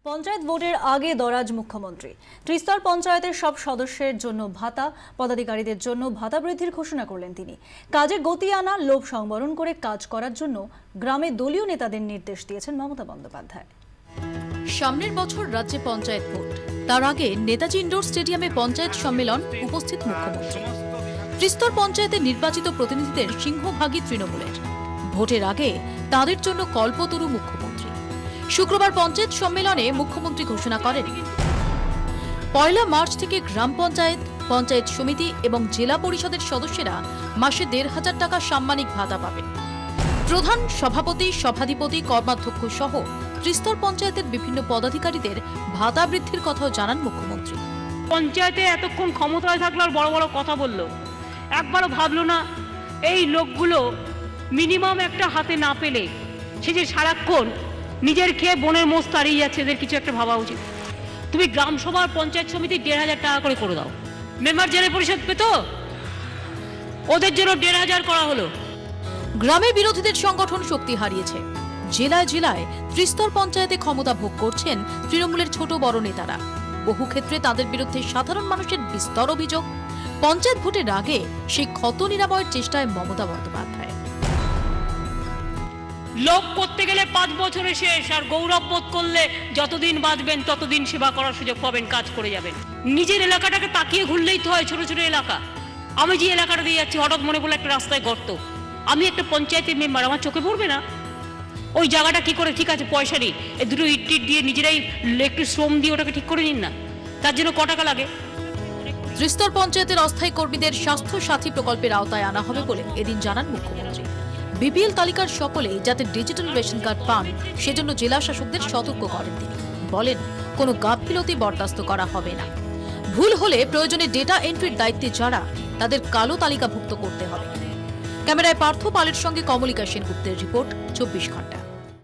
পঞ্চায়েত ভোটের আগে দরাজ মুখ্যমন্ত্রী ত্রিস্তর পঞ্চায়েতের সব সদস্যের জন্য ভাতা, পদাধিকারীদের জন্য ভাতা বৃদ্ধির ঘোষণা করলেন তিনি। কাজে গতি আনা, লোভ সংবরণ করে কাজ করার জন্য গ্রামে দলীয় নেতাদের নির্দেশ দিয়েছেন মমতা বন্দ্যোপাধ্যায়। সামনের বছর রাজ্যে পঞ্চায়েত ভোট, তার আগে নেতাজি ইন্ডোর স্টেডিয়ামে পঞ্চায়েত সম্মেলন, উপস্থিত মুখ্যমন্ত্রী। ত্রিস্তর পঞ্চায়েতের নির্বাচিত প্রতিনিধিদের সিংহভাগই তৃণমূলের। ভোটের আগে তাদের জন্য কল্পতরু মুখ্যমন্ত্রী। শুক্রবার পঞ্চায়েত সম্মেলনে মুখ্যমন্ত্রী ঘোষণা করেন, 1 মার্চ থেকে গ্রাম পঞ্চায়েত, পঞ্চায়েত সমিতি এবং জেলা পরিষদের সদস্যরা মাসে 1,500 টাকা সাম্মানিক ভাতা পাবেন। প্রধান, সভাপতি, সভাধিপতি, কর্মাধ্যক্ষ সহ ত্রিস্তর পঞ্চায়েতের বিভিন্ন পদাধিকারীদের ভাতা বৃদ্ধির কথাও জানান মুখ্যমন্ত্রী। পঞ্চায়েতে এতক্ষণ ক্ষমতায় থাকলো আর বড় বড় কথা বললো, একবারও ভাবলো না এই লোকগুলো মিনিমাম একটা হাতে না পেলে সে যে সারাক্ষণ নিজের খেয়ে বোনের মোষ তাড়িয়ে যাচ্ছে, এদের কিছু একটা ভাবা উচিত। তুমি গ্রাম সভার পঞ্চায়েত সমিতি 1,500 টাকা করে দাও। মেম্বার জেলা পরিষদ পেত, ওদের জন্য 1,500 করা হলো। গ্রামে বিরোধীদের সংগঠন শক্তি হারিয়েছে। জেলায় জেলায় ত্রিস্তর পঞ্চায়েতে ক্ষমতা ভোগ করছেন তৃণমূলের ছোট বড় নেতারা। বহু ক্ষেত্রে তাদের বিরুদ্ধে সাধারণ মানুষের বিস্তর অভিযোগ। পঞ্চায়েত ভোটের আগে সেই ক্ষত নিরাময়ের চেষ্টায় মমতা বন্দ্যোপাধ্যায়। লোক করতে গেলে 5 বছরে শেষ, আর গৌরব বোধ করলে যতদিন বাঁচবেন ততদিন সেবা করার সুযোগ পাবেন, কাজ করে যাবেন। নিজের এলাকাটাকে তাকিয়ে ঘুরলেই তো হয়। ছোট ছোট এলাকা, আমি যে এলাকাটা দিয়ে যাচ্ছি, হঠাৎ মনে পড়লো একটা রাস্তায় গর্ত, আমি একটা পঞ্চায়েতের মেম্বার, আমার চোখে পড়বে না ওই জায়গাটা কি করে? ঠিক আছে, পয়সা নেই, এই দুটো ইট টিট দিয়ে নিজেরাই একটু শ্রম দিয়ে ওটাকে ঠিক করে নিন না। তার জন্য ক টাকা লাগে? ত্রিস্তর পঞ্চায়েতের অস্থায়ী কর্মীদের স্বাস্থ্য সাথী প্রকল্পের আওতায় আনা হবে বলে এদিন জানান মুখ্যমন্ত্রী। বিপিএল তালিকার সকলে যাতে ডিজিটাল রেশন কার্ড পান, সেজন্য জেলা শাসকদের সতর্ক করেন তিনি। বলেন, কোনো গাফিলতি বরদাস্ত করা হবে না। ভুল হলে প্রয়োজনে ডেটা এন্ট্রির দায়িত্বে যারা, তাদের কালো তালিকাভুক্ত করতে হবে। ক্যামেরায় পার্থ পালের সঙ্গে কমলিকা সেনগুপ্তের রিপোর্ট, 24 ঘন্টা।